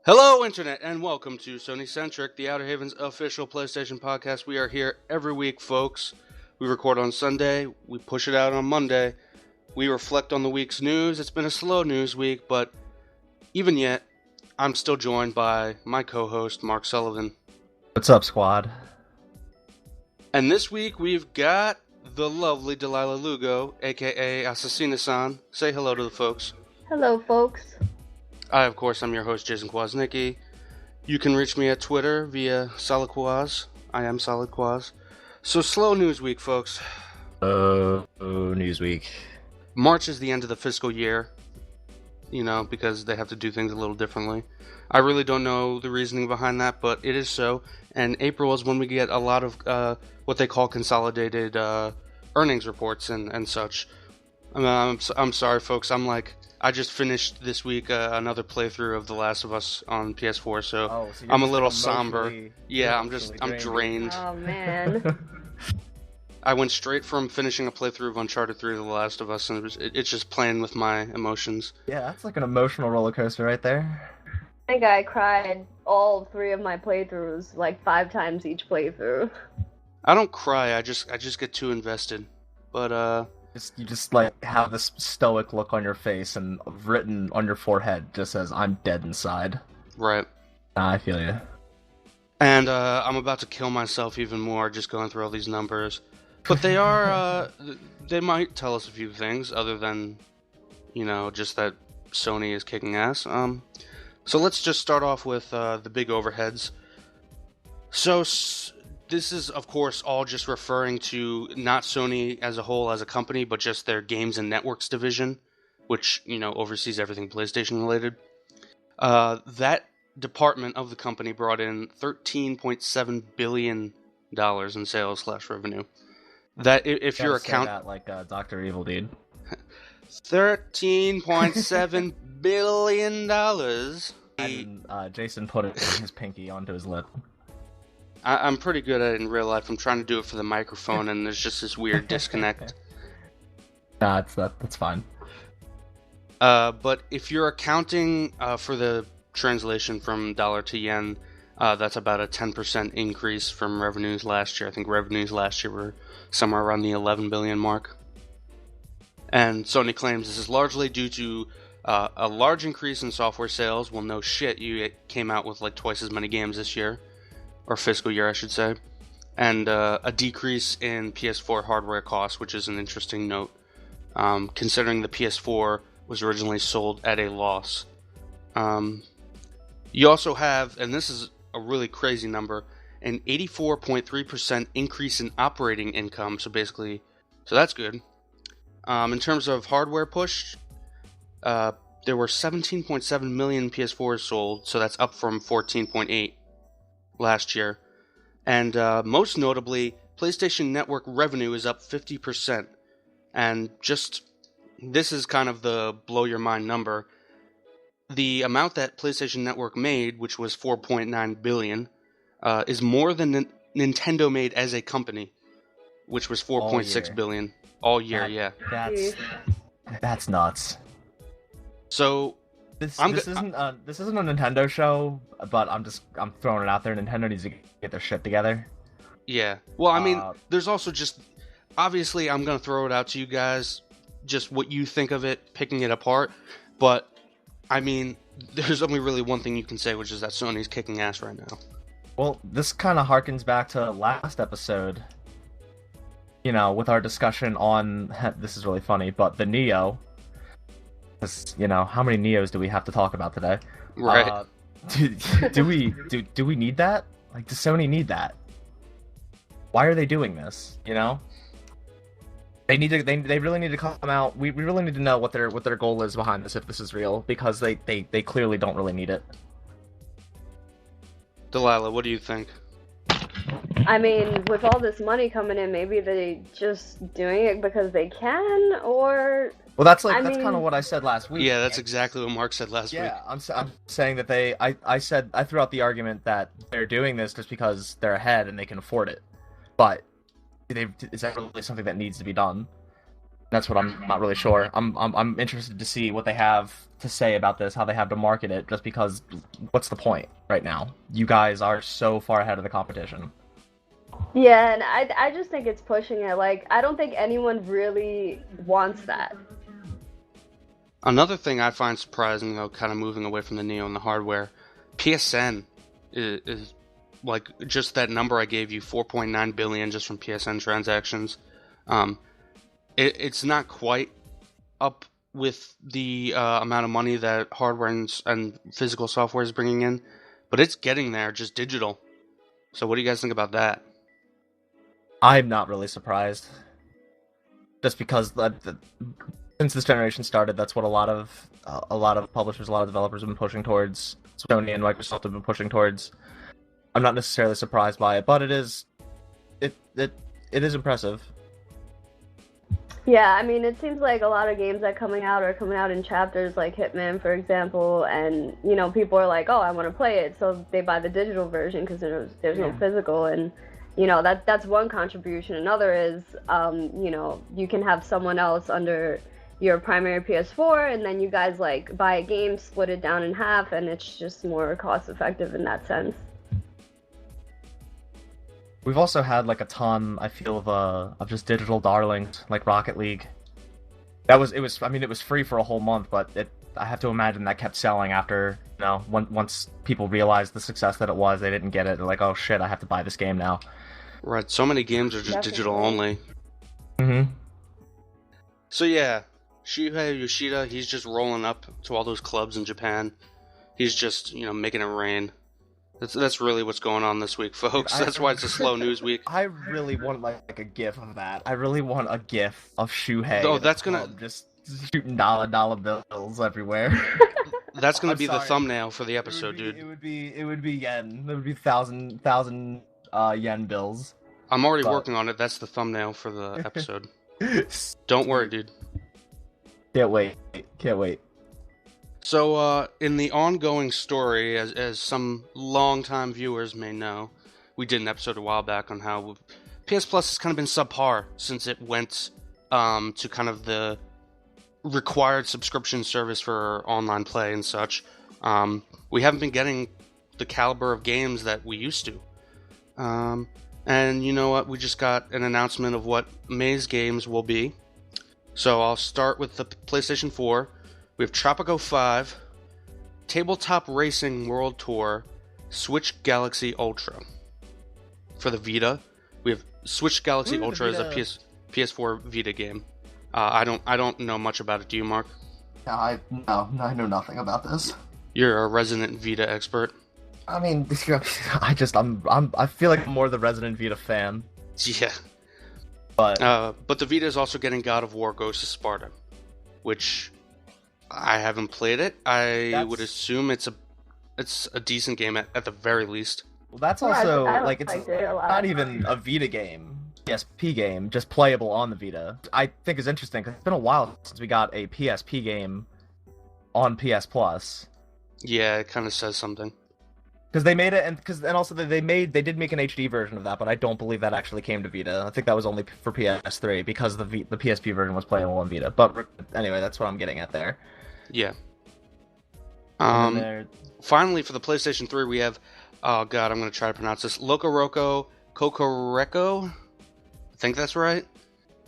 Hello, Internet, and welcome to SonyCentric, the Outerhaven's official PlayStation podcast. We are here every week, folks. We record on Sunday, we push it out on Monday, we reflect on the week's news. It's been a slow news week, but even yet, I'm still joined by my co-host, Mark Sullivan. What's up, squad? And this week, we've got the lovely Delaila Lugo, aka Assassina-san. Say hello to the folks. Hello, folks. I, of course, am your host, Jason Kwasnicki. You can reach me at Twitter via SolidQuaz. I am SolidQuaz. So, slow news week, folks. News week. March is the end of the fiscal year, because they have to do things a little differently. I really don't know the reasoning behind that, but it is so. And April is when we get a lot of what they call consolidated earnings reports and such. I'm sorry, folks. I just finished this week another playthrough of The Last of Us on PS4, so I'm a little somber. Yeah, I'm drained. Oh, man. I went straight from finishing a playthrough of Uncharted 3 to The Last of Us, and it's just playing with my emotions. Yeah, that's like an emotional roller coaster right there. I think I cried all three of my playthroughs, like 5 times each playthrough. I don't cry, I just get too invested. But, You just like have this stoic look on your face, and written on your forehead just says, "I'm dead inside." Right. I feel you. And I'm about to kill myself even more just going through all these numbers. But they are, they might tell us a few things other than, just that Sony is kicking ass. So let's just start off with the big overheads. So this is, of course, all just referring to not Sony as a whole as a company, but just their games and networks division, which, oversees everything PlayStation related. That department of the company brought in $13.7 billion in sales / revenue. That, if your account... that like Dr. Evil, dude. $13.7 billion. And Jason put his pinky onto his lip. I'm pretty good at it in real life. I'm trying to do it for the microphone, and there's just this weird disconnect. Nah, that's fine. But if you're accounting for the translation from dollar to yen, that's about a 10% increase from revenues last year. I think revenues last year were somewhere around the 11 billion mark. And Sony claims this is largely due to a large increase in software sales. Well, no shit, you came out with like twice as many games this year. Or fiscal year, I should say. And a decrease in PS4 hardware costs, which is an interesting note, considering the PS4 was originally sold at a loss. You also have, and this is a really crazy number, an 84.3% increase in operating income. So that's good. In terms of hardware push, there were 17.7 million PS4s sold, so that's up from 14.8 last year. And most notably, PlayStation Network revenue is up 50%. And this is kind of the blow your mind number. The amount that PlayStation Network made, which was 4.9 billion, is more than Nintendo made as a company, which was 4.6 billion all year. Yeah, that's nuts. So This isn't a Nintendo show, but I'm throwing it out there. Nintendo needs to get their shit together. Yeah. Well, I mean, there's also just obviously I'm gonna throw it out to you guys, just what you think of it, picking it apart. But I mean, there's only really one thing you can say, which is that Sony's kicking ass right now. Well, this kind of harkens back to last episode. With our discussion on this is really funny, but the Nioh. How many Nios do we have to talk about today? Right. Do we need that? Like, does Sony need that? Why are they doing this? They really need to come out. We really need to know what their goal is behind this, if this is real, because they clearly don't really need it. Delaila, what do you think? I mean, with all this money coming in, maybe they just doing it because they can, or... Well, that's kind of what I said last week. Yeah, that's exactly what Mark said last week. Yeah, I'm saying that I threw out the argument that they're doing this just because they're ahead and they can afford it. But is that really something that needs to be done? That's what I'm not really sure. I'm interested to see what they have to say about this, how they have to market it, just because what's the point right now? You guys are so far ahead of the competition. Yeah, and I just think it's pushing it. Like, I don't think anyone really wants that. Another thing I find surprising, though, kind of moving away from the Nioh and the hardware, PSN is like just that number I gave you, 4.9 billion just from PSN transactions. It's not quite up with the amount of money that hardware and physical software is bringing in, but it's getting there, just digital. So what do you guys think about that? I'm not really surprised. Just because since this generation started, that's what a lot of publishers, a lot of developers have been pushing towards. Sony and Microsoft have been pushing towards. I'm not necessarily surprised by it, but it is impressive. Yeah, I mean, it seems like a lot of games that are coming out in chapters, like Hitman, for example, and, you know, people are like, oh, I want to play it, so they buy the digital version because there's no physical, and, you know, that's one contribution. Another is, you know, you can have someone else under your primary PS4, and then you guys, like, buy a game, split it down in half, and it's just more cost-effective in that sense. We've also had like a ton, I feel, of just digital darlings like Rocket League. It was free for a whole month, but I have to imagine that kept selling after, you know, once people realized the success that it was, they didn't get it. They're like, oh shit, I have to buy this game now. Right, so many games are just digital only. Mm-hmm. So yeah, Shuhei Yoshida, he's just rolling up to all those clubs in Japan. He's just, you know, making it rain. That's really what's going on this week, folks. That's why it's a slow news week. I really want like a GIF of that. I really want a GIF of Shuhei. Oh, that's gonna just shooting dollar bills everywhere. That's gonna be the thumbnail for the episode, dude. It would be yen. It would be thousand yen bills. I'm already working on it. That's the thumbnail for the episode. Don't worry, dude. Can't wait. So, in the ongoing story, as some longtime viewers may know, we did an episode a while back on how PS Plus has kind of been subpar since it went to kind of the required subscription service for online play and such. We haven't been getting the caliber of games that we used to. And you know what? We just got an announcement of what May's games will be. So I'll start with the PlayStation 4. We have Tropico 5, Tabletop Racing World Tour, Switch Galaxy Ultra. For the Vita, we have Switch Galaxy Ultra as a PS4 Vita game. I don't know much about it. Do you, Mark? I know nothing about this. You're a resident Vita expert. I mean, I feel like I'm more the Resident Vita fan. Yeah. But the Vita is also getting God of War Ghost of Sparta, which I haven't played it. I would assume it's a decent game at the very least. Well, that's also it's not even a Vita game, PSP game, just playable on the Vita. I think is interesting because it's been a while since we got a PSP game on PS Plus. Yeah, it kind of says something. Because they made it, and also they did make an HD version of that, but I don't believe that actually came to Vita. I think that was only for PS3 because the PSP version was playable on Vita. But anyway, that's what I'm getting at there. Yeah. Finally, for the PlayStation 3, we have, oh god, I'm going to try to pronounce this, Loco Roco Kokoreko? I think that's right.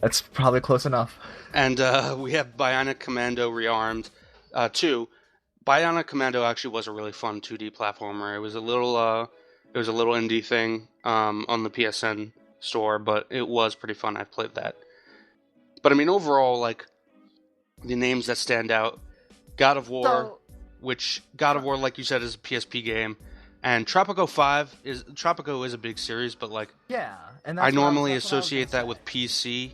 That's probably close enough. And we have Bionic Commando Rearmed 2. Bionic Commando actually was a really fun 2D platformer. It was a little indie thing on the PSN store, but it was pretty fun. I've played that. But I mean, overall, like, the names that stand out, God of War, like you said, is a PSP game, and Tropico 5 is a big series, but like, yeah, and I normally associate that with PC.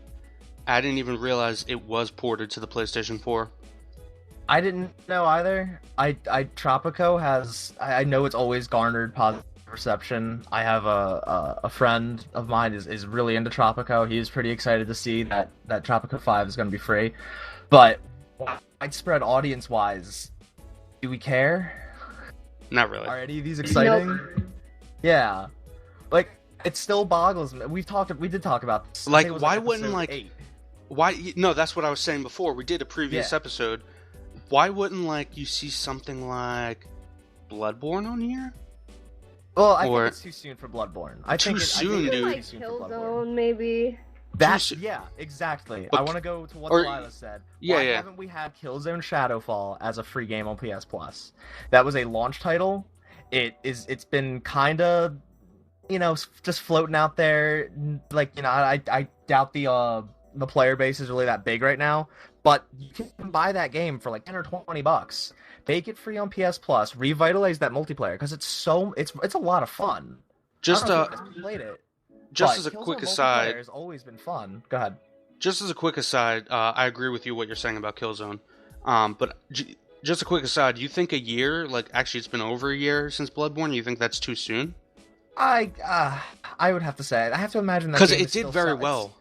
I didn't even realize it was ported to the PlayStation 4. I didn't know either. Tropico has, I know it's always garnered positive reception. I have a friend of mine is really into Tropico. He's pretty excited to see that Tropico 5 is going to be free. But widespread audience-wise, do we care? Not really. Are any of these exciting? Nope. Yeah. Like, it still boggles me. We did talk about this. Like, why wouldn't, like... 8. why? No, that's what I was saying before. We did a previous episode. Why wouldn't like you see something like Bloodborne on here? Well, I think it's too soon for Bloodborne. Too soon, dude. Like Killzone, maybe. Yeah, exactly. I want to go to what Delaila said. Why haven't we had Killzone Shadowfall as a free game on PS Plus? That was a launch title. It's been kind of, just floating out there. Like, I doubt the player base is really that big right now. But you can buy that game for like $10 or $20. Make it free on PS Plus. Revitalize that multiplayer because it's a lot of fun. Just played it. Just as a quick aside, has always been fun. Go ahead. Just as a quick aside, I agree with you what you're saying about Killzone. But just a quick aside, you think a year? Like, actually, it's been over a year since Bloodborne. You think that's too soon? I would have to say I have to imagine that because it did very well.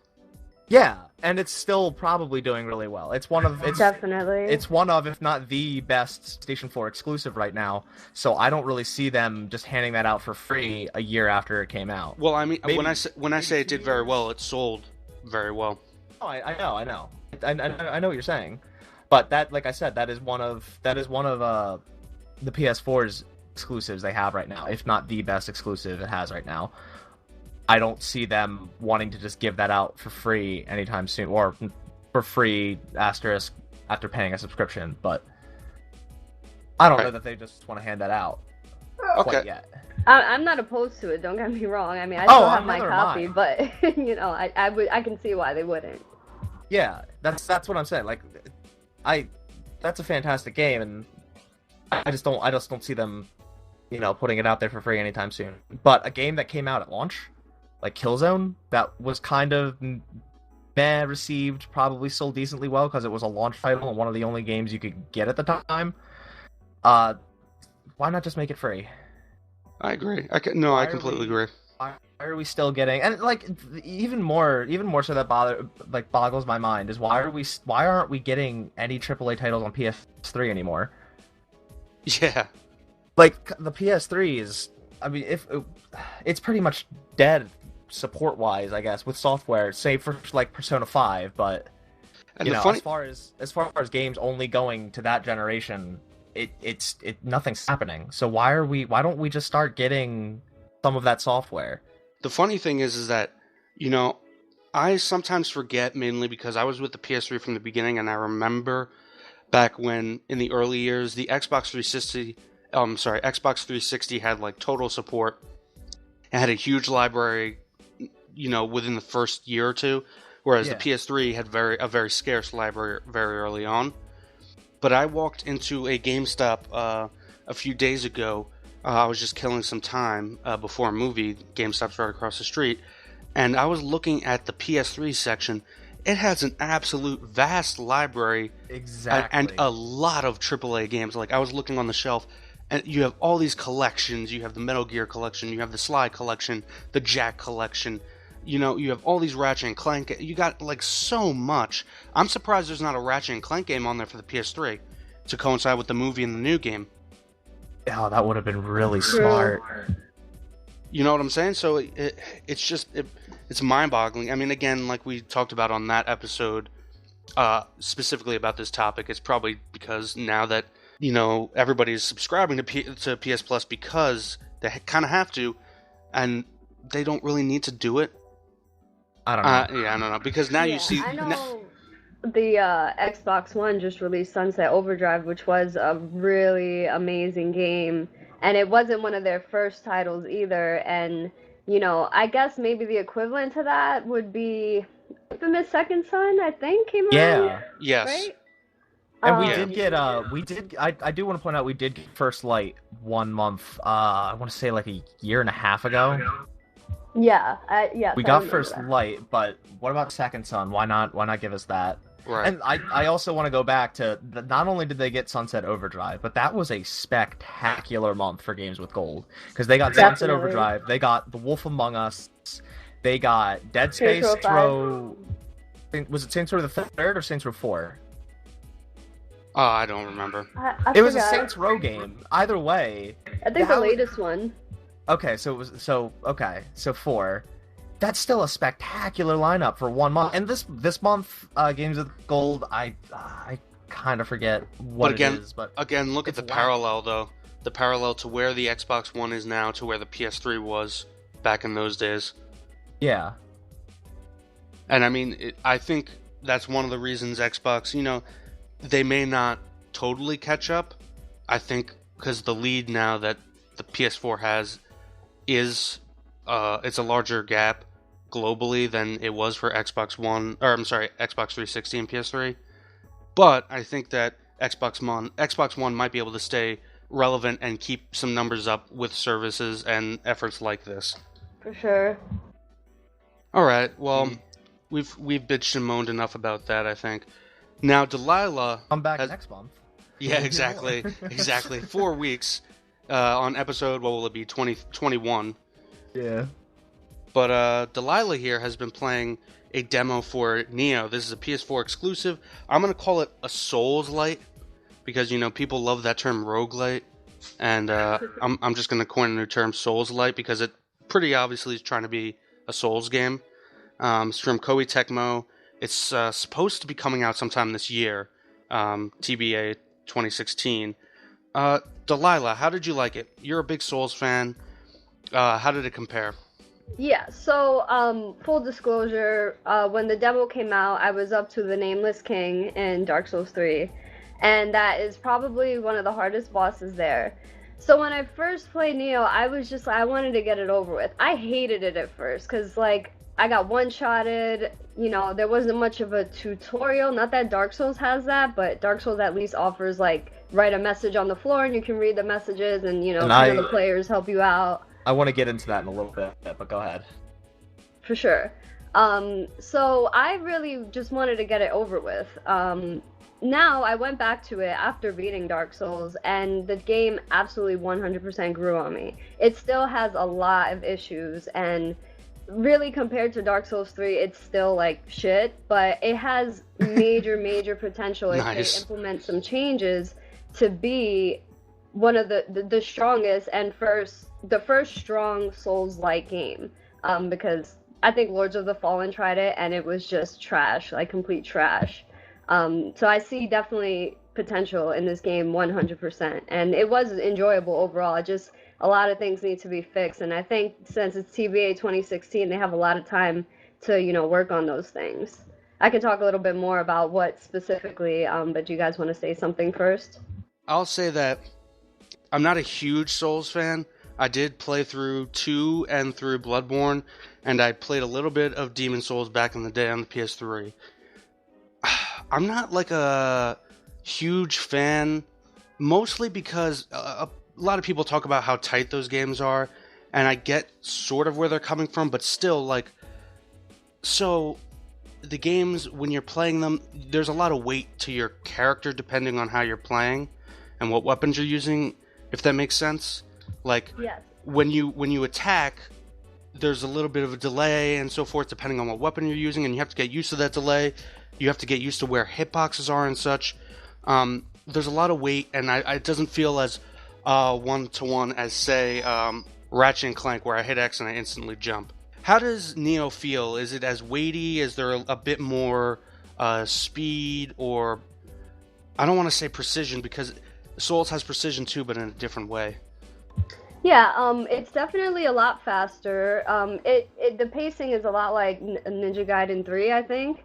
Yeah, and it's still probably doing really well. Definitely. It's one of, if not the best Station 4 exclusive right now. So I don't really see them just handing that out for free a year after it came out. Well, I mean, when I say it did very well, it sold very well. Oh, I know. I know what you're saying, but that, like I said, that is one of the PS4's exclusives they have right now, if not the best exclusive it has right now. I don't see them wanting to just give that out for free anytime soon, or for free asterisk after paying a subscription. But I don't know that they just want to hand that out quite yet. I'm not opposed to it. Don't get me wrong. I mean, I still have my copy, but I can see why they wouldn't. Yeah, that's what I'm saying. Like, that's a fantastic game, and I just don't see them, putting it out there for free anytime soon. But a game that came out at launch, like Killzone, that was kind of received, probably sold decently well because it was a launch title and one of the only games you could get at the time. Why not just make it free? I agree. I completely agree. Why are we still getting, and like even more so that boggles my mind is why aren't we getting any AAA titles on PS3 anymore? Yeah. Like the PS3 is, I mean, it's pretty much dead support-wise, I guess, with software, save for like Persona 5, but as far as games only going to that generation, nothing's happening. So why don't we just start getting some of that software? The funny thing is that, I sometimes forget, mainly because I was with the PS3 from the beginning, and I remember back when, in the early years, the Xbox 360 had like total support. It had a huge library, within the first year or two, whereas the PS3 had a very scarce library very early on. But I walked into a GameStop a few days ago. I was just killing some time before a movie. GameStop's right across the street. And I was looking at the PS3 section. It has an absolute vast library. Exactly. And a lot of AAA games. Like, I was looking on the shelf, and you have all these collections. You have the Metal Gear collection. You have the Sly collection. The Jack collection. You have all these Ratchet and Clank. You got, like, so much. I'm surprised there's not a Ratchet and Clank game on there for the PS3 to coincide with the movie and the new game. Oh, that would have been really smart. You know what I'm saying? So it's mind-boggling. I mean, again, like we talked about on that episode, specifically about this topic, it's probably because now that, everybody's subscribing to PS Plus because they kind of have to, and they don't really need to do it. I don't know. I don't know. Because now you see... I know the Xbox One just released Sunset Overdrive, which was a really amazing game. And it wasn't one of their first titles either. And, I guess maybe the equivalent to that would be Infamous Second Son, I think, came out. Yeah. Yes. Right? And I do want to point out we did get First Light 1 month, I want to say like a year and a half ago. Yeah, we got First Light, but what about Second Son? Why not give us that? Right. And I also want to go back to, not only did they get Sunset Overdrive, but that was a spectacular month for games with gold. Because they got Sunset Overdrive, they got The Wolf Among Us, they got Dead Space, Saints Row... Was it Saints Row the Third or Saints Row 4? Oh, I don't remember. It was a Saints Row game. Either way... I think the latest one. Okay, so 4. that's still a spectacular lineup for 1 month. And this month, Games with Gold, I kind of forget what it is. But again, look at the parallel, though. The parallel to where the Xbox One is now to where the PS3 was back in those days. Yeah. And I mean, I think that's one of the reasons Xbox, you know, they may not totally catch up. I think because the lead now that the PS4 has is it's a larger gap globally than it was for Xbox 360 and PS3. But I think that Xbox One might be able to stay relevant and keep some numbers up with services and efforts like this. For sure. All right. Well, we've bitched and moaned enough about that, I think. Now, Delaila... I'm back next month. Yeah, exactly. Exactly. 4 weeks on episode, what will it be, 21. Yeah. But Delaila here has been playing a demo for Nioh. This is a PS4 exclusive. I'm going to call it a Souls-lite because, you know, people love that term roguelite. And I'm just going to coin a new term, Souls-lite, because it pretty obviously is trying to be a Souls game. It's from Koei Tecmo. It's supposed to be coming out sometime this year, TBA 2016. Delaila, how did you like it? You're a big Souls fan. How did it compare? Yeah, so full disclosure, when the demo came out, I was up to the Nameless King in Dark Souls 3, and that is probably one of the hardest bosses there. So when I first played Nioh, I was just I wanted to get it over with. I hated it at first because like I got one-shotted, you know, there wasn't much of a tutorial. Not that Dark Souls has that, but Dark Souls at least offers like write a message on the floor and you can read the messages and, you know, some of the players help you out. I want to get into that in a little bit, but go ahead. For sure. So I really just wanted to get it over with. Now I went back to it after beating Dark Souls, and the game absolutely 100% grew on me. It still has a lot of issues, and really compared to Dark Souls 3, it's still like shit, but it has major potential if they implement some changes to be one of the strongest and the first strong Souls-like game. Because I think Lords of the Fallen tried it and it was just trash, like complete trash. So I see definitely potential in this game 100%, and it was enjoyable overall. Just a lot of things need to be fixed, and I think since it's TBA 2016, they have a lot of time to, you know, work on those things. I can talk a little bit more about what specifically, but do you guys want to say something first? I'll say that I'm not a huge Souls fan. I did play through 2 and through Bloodborne, and I played a little bit of Demon Souls back in the day on the PS3. I'm not like a huge fan, mostly because a lot of people talk about how tight those games are, and I get sort of where they're coming from, but still, like, so the games, when you're playing them, there's a lot of weight to your character depending on how you're playing and what weapons you're using, if that makes sense. Like, yes. when you attack, there's a little bit of a delay and so forth depending on what weapon you're using, and you have to get used to that delay. You have to get used to where hitboxes are and such. There's a lot of weight, and it doesn't feel as one-to-one as, say, Ratchet and Clank, where I hit X and I instantly jump. How does Nioh feel? Is it as weighty? Is there a bit more speed, or... I don't want to say precision, because Souls has precision too, but in a different way. Yeah, it's definitely a lot faster. The pacing is a lot like Ninja Gaiden 3, I think.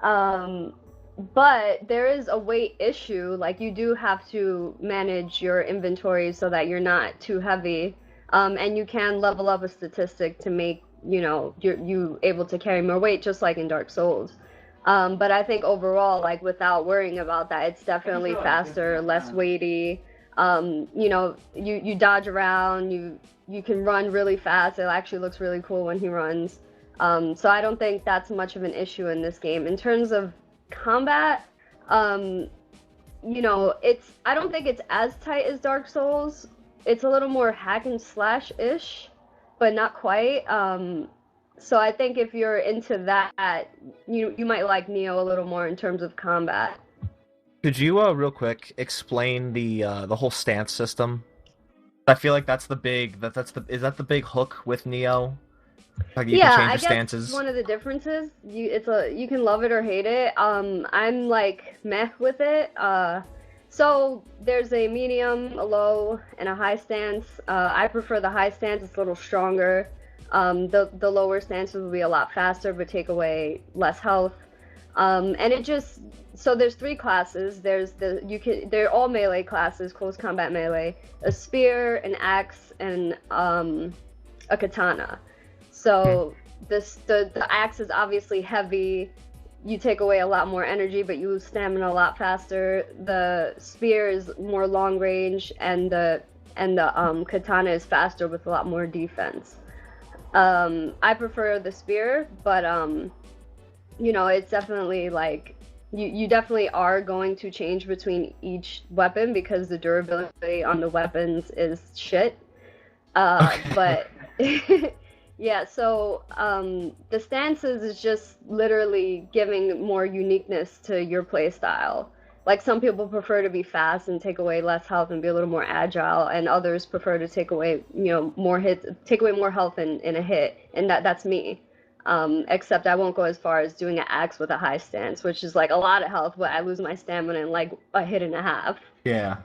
But there is a weight issue. Like, you do have to manage your inventory so that you're not too heavy. And you can level up a statistic to make, you know, you able to carry more weight, just like in Dark Souls. But I think overall, like, without worrying about that, it's definitely faster, less weighty. You know, you dodge around, you can run really fast. It actually looks really cool when he runs. So I don't think that's much of an issue in this game. In terms of combat, you know, I don't think it's as tight as Dark Souls. It's a little more hack and slash-ish, but not quite. So I think if you're into that, you might like Nioh a little more in terms of combat. Could you real quick explain the whole stance system? I feel like that's the big is that the big hook with Nioh? Like you Yeah, can change I your guess stances. one of the differences, you can love it or hate it. I'm like meh with it. So there's a medium, a low, and a high stance. I prefer the high stance. It's a little stronger. The lower stance would be a lot faster, but take away less health. And it just so there's three classes. They're all melee classes, close combat melee. A spear, an axe, and a katana. So the axe is obviously heavy. You take away a lot more energy, but you lose stamina a lot faster. The spear is more long range, and the katana is faster with a lot more defense. I prefer the spear, but it's definitely like you definitely are going to change between each weapon because the durability on the weapons is shit. But yeah, so the stances is just literally giving more uniqueness to your play style. Like some people prefer to be fast and take away less health and be a little more agile, and others prefer to take away more hits, take away more health in a hit, and that's me. Except I won't go as far as doing an axe with a high stance, which is like a lot of health, but I lose my stamina in like a hit and a half. Yeah.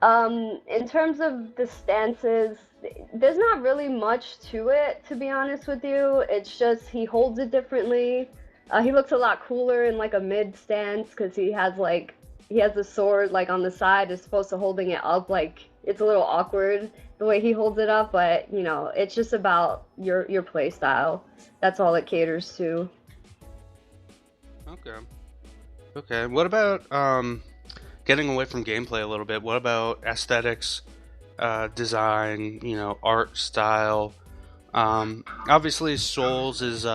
In terms of the stances, there's not really much to it, to be honest with you. It's just he holds it differently. He looks a lot cooler in like a mid stance because he has the sword like on the side as opposed to holding it up. Like it's a little awkward the way he holds it up, but it's just about your play style. That's all it caters to. Okay. What about getting away from gameplay a little bit? What about aesthetics, design, art style? Obviously Souls is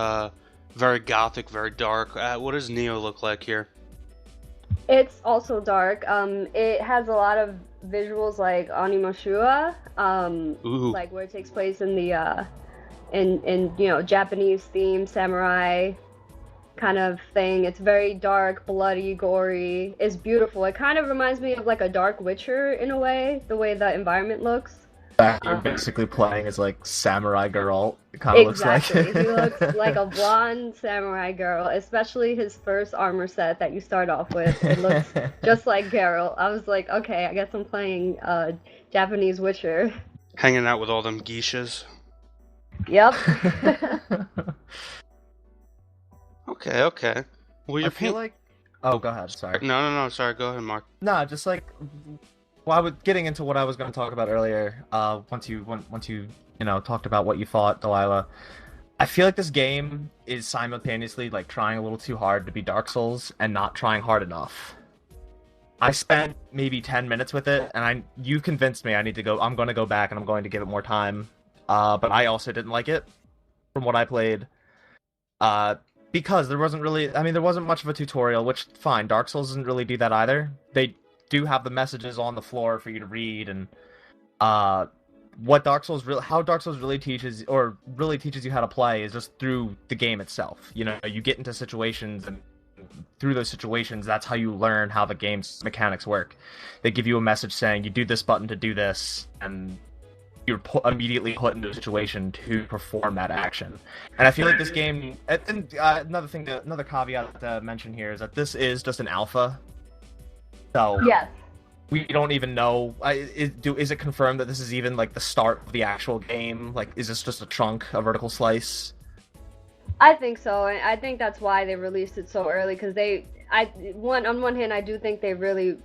very gothic, very dark. What does Nioh look like here? It's also dark. It has a lot of visuals like Onimusha, like where it takes place in the in Japanese theme samurai kind of thing. It's very dark, bloody, gory. It's beautiful. It kind of reminds me of like a Dark Witcher in a way, the way the environment looks. You're basically playing as like samurai girl. It kind of exactly. looks like. He looks like a blonde samurai girl, especially his first armor set that you start off with. It looks just like Geralt. I was like, okay, I guess I'm playing Japanese Witcher. Hanging out with all them geishas. Yep. Okay. Well, I feel like. Oh, go ahead. Sorry. No. Sorry. Go ahead, Mark. No, just like. Well, I was getting into what I was going to talk about earlier. Once you talked about what you thought, Delaila. I feel like this game is simultaneously like trying a little too hard to be Dark Souls and not trying hard enough. I spent maybe 10 minutes with it, and you convinced me I need to go. I'm going to go back and I'm going to give it more time. But I also didn't like it from what I played. Because there wasn't much of a tutorial, which fine. Dark Souls doesn't really do that either. They do have the messages on the floor for you to read, and how Dark Souls really teaches you how to play is just through the game itself. You get into situations, and through those situations, that's how you learn how the game's mechanics work. They give you a message saying you do this button to do this, and you're immediately put into a situation to perform that action. And I feel like this game, and another caveat to mention here is that this is just an alpha. So yes. We don't even know. Is it confirmed that this is even like the start of the actual game? Like, is this just a chunk, a vertical slice? I think so, and I think that's why they released it so early. Because on one hand, I do think they really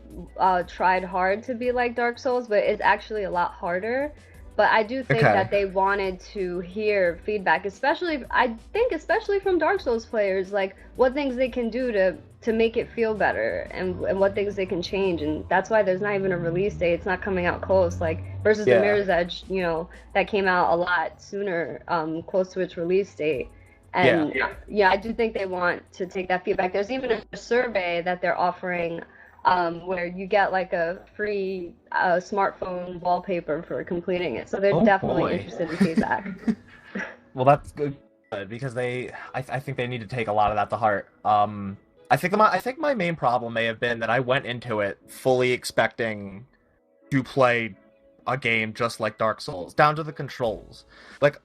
tried hard to be like Dark Souls, but it's actually a lot harder. But I do think that they wanted to hear feedback, especially from Dark Souls players, like what things they can do to make it feel better and what things they can change. And that's why there's not even a release date. It's not coming out close, like versus the Mirror's Edge, that came out a lot sooner, close to its release date. And yeah, I do think they want to take that feedback. There's even a survey that they're offering where you get like a free smartphone wallpaper for completing it. So they're definitely interested in feedback. Well, that's good because I think they need to take a lot of that to heart. I think my main problem may have been that I went into it fully expecting to play a game just like Dark Souls, down to the controls. Like,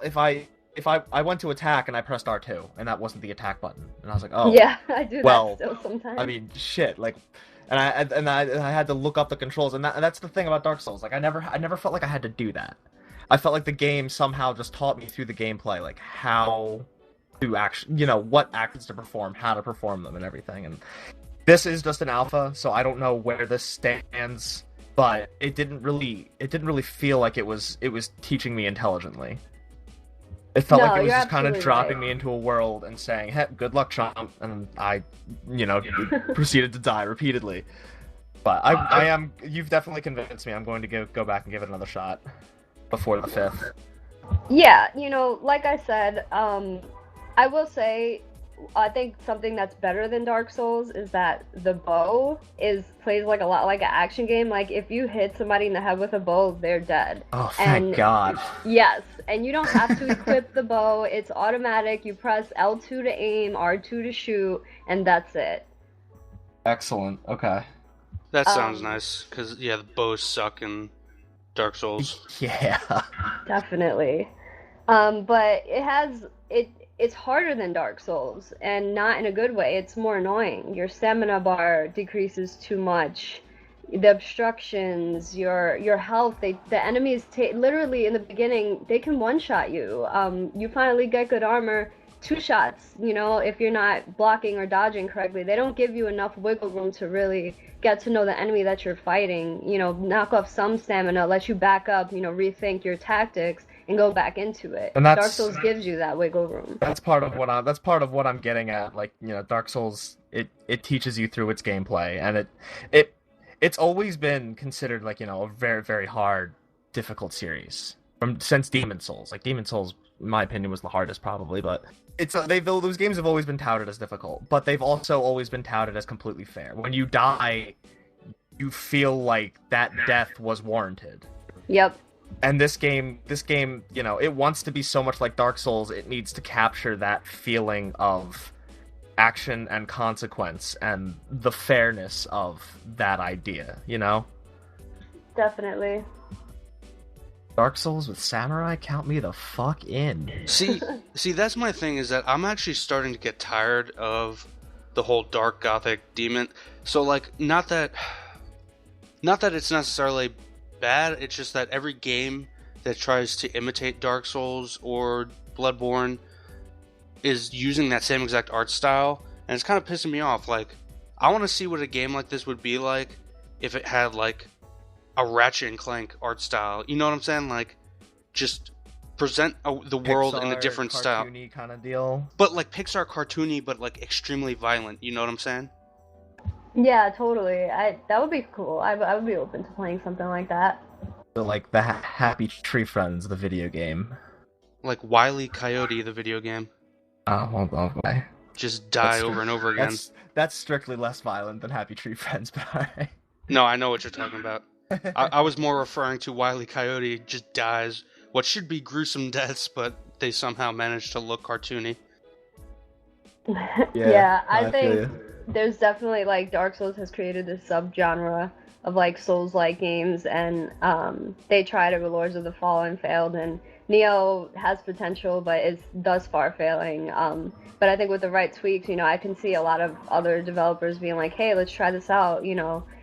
if I if I went to attack and I pressed R2 and that wasn't the attack button, and I was like, oh, Yeah, I do well, that still sometimes. I mean, shit, like, and I had to look up the controls, and that's the thing about Dark Souls. Like, I never felt like I had to do that. I felt like the game somehow just taught me through the gameplay, like how to actually, what actions to perform, how to perform them, and everything. And this is just an alpha, so I don't know where this stands, but it didn't really feel like it was teaching me intelligently. It felt like it was just kind of dropping me into a world and saying, "Hey, good luck, chump," and I, proceeded to die repeatedly. But I am. You've definitely convinced me. I'm going to go back and give it another shot before the 5th. Yeah, like I said, I will say, I think something that's better than Dark Souls is that the bow plays like a lot like an action game. Like, if you hit somebody in the head with a bow, they're dead. Oh, thank God. Yes, and you don't have to equip the bow. It's automatic. You press L2 to aim, R2 to shoot, and that's it. Excellent. Okay. That sounds nice, because, yeah, the bows suck in Dark Souls. Yeah. Definitely. But it's harder than Dark Souls, and not in a good way. It's more annoying. Your stamina bar decreases too much. The obstructions, your health, the enemies literally in the beginning, they can one-shot you. You finally get good armor, 2 shots, if you're not blocking or dodging correctly. They don't give you enough wiggle room to really get to know the enemy that you're fighting, knock off some stamina, let you back up, rethink your tactics, and go back into it. And Dark Souls gives you that wiggle room. That's part of what I'm getting at. Like, Dark Souls, it teaches you through its gameplay, and it's always been considered like, a very, very hard, difficult series since Demon Souls. Like, Demon Souls, in my opinion, was the hardest probably, but those games have always been touted as difficult, but they've also always been touted as completely fair. When you die, you feel like that death was warranted. Yep. And this game, it wants to be so much like Dark Souls, it needs to capture that feeling of action and consequence and the fairness of that idea, Definitely. Dark Souls with samurai, count me the fuck in. See, that's my thing, is that I'm actually starting to get tired of the whole dark gothic demon. So, like, not that it's necessarily bad, it's just that every game that tries to imitate Dark Souls or Bloodborne is using that same exact art style, and it's kind of pissing me off. Like, I want to see what a game like this would be like if it had, like, a Ratchet and Clank art style. You know what I'm saying? Like, just present the world in a different style. Cartoony kind of deal. But, like, Pixar cartoony, but, like, extremely violent. You know what I'm saying? Yeah, totally. That would be cool. I would be open to playing something like that. So, like, the Happy Tree Friends, the video game. Like Wile E. Coyote, the video game. Oh, okay. Just die over and over again. That's strictly less violent than Happy Tree Friends, but alright. No, I know what you're talking about. I was more referring to Wile E. Coyote just dies what should be gruesome deaths, but they somehow manage to look cartoony. Yeah, I think there's definitely, like, Dark Souls has created this subgenre of, like, Souls-like games, and they tried it with Lords of the Fallen, failed, and Nioh has potential, but is thus far failing. But I think with the right tweaks, I can see a lot of other developers being like, hey, let's try this out,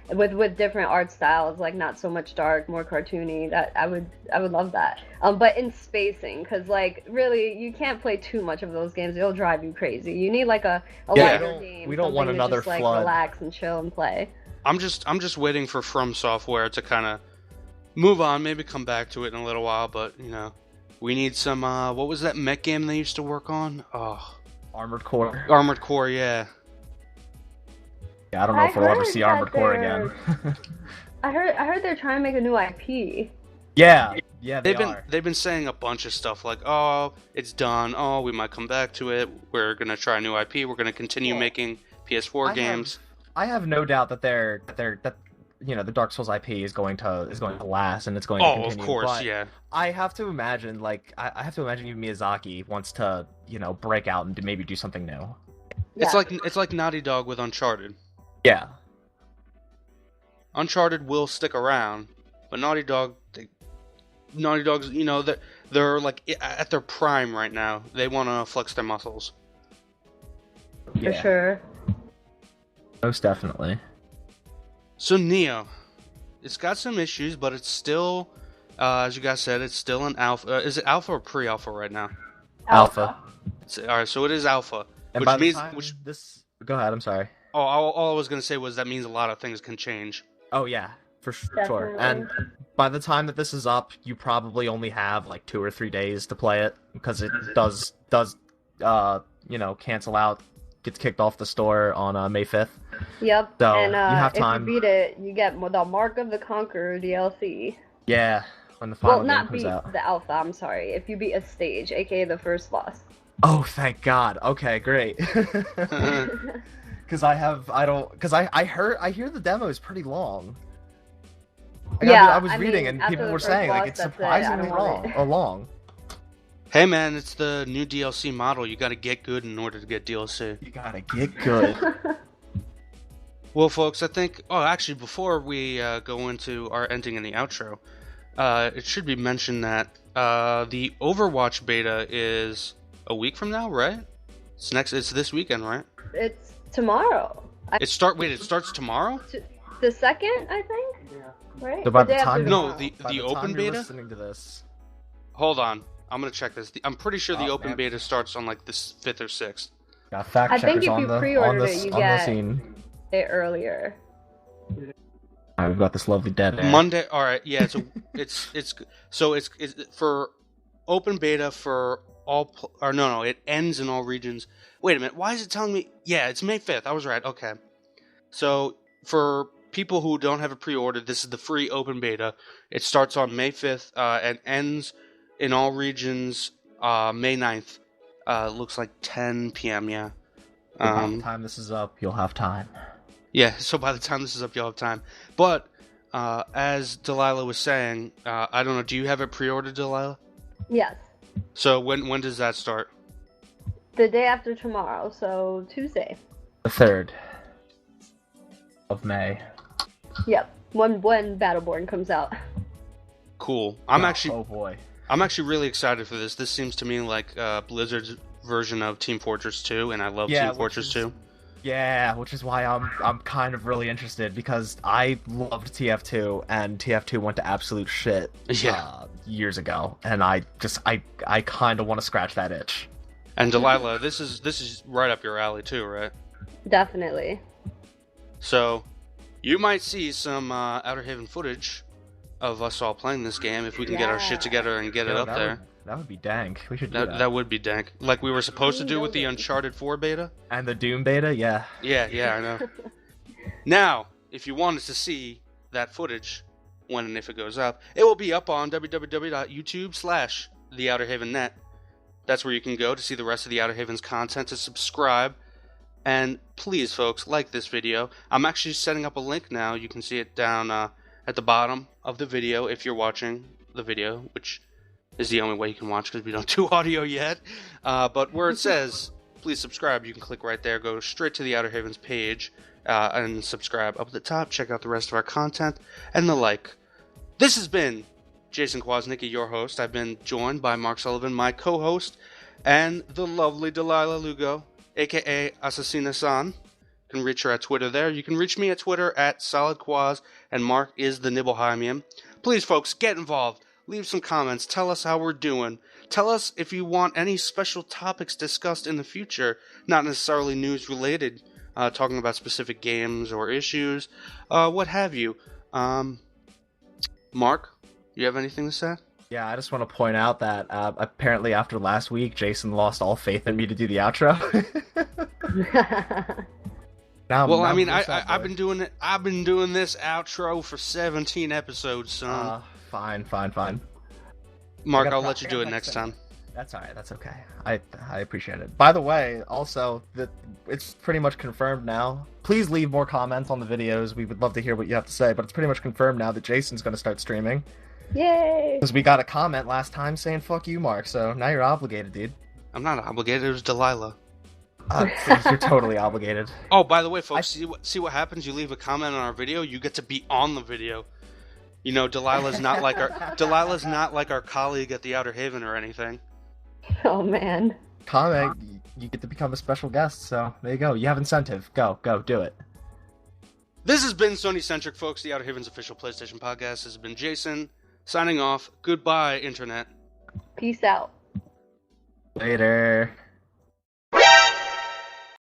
with different art styles, like not so much dark, more cartoony. That I would love that. But in spacing, because, like, really, you can't play too much of those games; it'll drive you crazy. You need like a lighter game. We don't want another just, like, flood. Relax and chill and play. I'm just waiting for From Software to kind of move on, maybe come back to it in a little while. But we need some. What was that mech game they used to work on? Oh, Armored Core. Armored Core, yeah. Yeah, I don't know if we'll ever see Armored Core again. I heard they're trying to make a new IP. Yeah, they've been saying a bunch of stuff like, oh, it's done. Oh, we might come back to it. We're gonna try a new IP. We're gonna continue making PS4 games. I have no doubt that the Dark Souls IP is going to last, and it's going to continue. Oh, of course, but yeah. I have to imagine, even Miyazaki wants to, break out and maybe do something new. Yeah. It's like Naughty Dog with Uncharted. Yeah. Uncharted will stick around, but Naughty Dog's, they're like at their prime right now. They want to flex their muscles. For sure. Most definitely. So Nioh, it's got some issues, but it's still, as you guys said, it's still an alpha. Is it alpha or pre-alpha right now? Alpha. All right, so it is alpha, And which by the means time this. Go ahead. I'm sorry. Oh, all I was gonna say was that means a lot of things can change. Oh yeah, for sure. Definitely. And by the time that this is up, you probably only have like 2 or 3 days to play it because it does cancel out, gets kicked off the store on May 5th. Yep. So, and you have time. if you beat it, you get the Mark of the Conqueror DLC. Yeah, when the final Well, game not comes beat out. the alpha. I'm sorry. If you beat a stage, aka the first boss. Oh, thank God. Okay, great. Because I hear the demo is pretty long. Like, Yeah, I was reading and after people the were first saying like boss, it's that's it. surprisingly I don't want it. long. Hey man, it's the new DLC model. You got to get good in order to get DLC. You gotta get good. Well, folks, I think. Oh, actually, before we go into our ending and the outro, it should be mentioned that the Overwatch beta is a week from now, right? It's this weekend, right? It's tomorrow. It starts tomorrow? The second, I think. Yeah. Right. So by the day after time No, tomorrow. the open you're beta. listening to this, Hold on, I'm gonna check this. I'm pretty sure the Oh, open man. beta starts on like the 5th or 6th. got fact I think checkers if on you the pre-ordered on it, the you on the get- scene. It earlier. Alright, we've got this lovely dead air. Monday. All right, yeah. It's for open beta for all. No, it ends in all regions. Wait a minute. Why is it telling me? Yeah, it's May 5th. I was right. Okay. So for people who don't have a pre-order, this is the free open beta. It starts on May 5th and ends in all regions May 9th. Looks like 10 p.m. Yeah. By the time this is up, you'll have time. Yeah, so by the time this is up, you'll have time. But, as Delaila was saying, I don't know, do you have it pre-ordered, Delaila? Yes. So when does that start? The day after tomorrow, so Tuesday. The 3rd of May. Yep. When Battleborn comes out. Cool. Oh boy. I'm actually really excited for this. This seems to me like Blizzard's version of Team Fortress 2, and I love Team Fortress 2. Yeah, which is why I'm kind of really interested because I loved TF2 and TF2 went to absolute shit years ago, and I kind of want to scratch that itch. And Delaila, this is right up your alley too, right? Definitely. So you might see some Outerhaven footage of us all playing this game if we can get our shit together and get it up there. That would be dank. We should do that. That would be dank. Like we were supposed to do with the Uncharted 4 beta. And the Doom beta, yeah. Yeah, I know. Now, if you wanted to see that footage, when and if it goes up, it will be up on www.youtube/theouterhavennet. That's where you can go to see the rest of the Outerhaven's content, to subscribe. And please, folks, like this video. I'm actually setting up a link now. You can see it down at the bottom of the video if you're watching the video, which is the only way you can watch because we don't do audio yet. But where it says, please subscribe, you can click right there, go straight to the Outerhaven's page, and subscribe. Up at the top, check out the rest of our content, and the like. This has been Jason Kwasnicki, your host. I've been joined by Mark Sullivan, my co-host, and the lovely Delaila Lugo, a.k.a. Assassina-san. You can reach her at Twitter there. You can reach me at Twitter at SolidQuas, and Mark is the Nibelheimian. Please, folks, get involved. Leave some comments. Tell us how we're doing. Tell us if you want any special topics discussed in the future, not necessarily news-related, talking about specific games or issues, what have you. Mark, you have anything to say? Yeah, I just want to point out that apparently after last week, Jason lost all faith in me to do the outro. Well, I mean, I've been doing it. I've been doing this outro for 17 episodes, son. Fine. Mark, I'll let you do it next time. That's alright, that's okay. I appreciate it. By the way, also, it's pretty much confirmed now. Please leave more comments on the videos. We would love to hear what you have to say, but it's pretty much confirmed now that Jason's going to start streaming. Yay! Because we got a comment last time saying, fuck you, Mark, so now you're obligated, dude. I'm not obligated, it was Delaila. You're totally obligated. Oh, by the way, folks, see what happens? You leave a comment on our video, you get to be on the video. You know, Delilah's not like our colleague at the Outerhaven or anything. Oh man. Comment, you get to become a special guest, so there you go. You have incentive. Go, do it. This has been SonyCentric, folks, the Outerhaven's official PlayStation podcast. This has been Jason, signing off. Goodbye, Internet. Peace out. Later.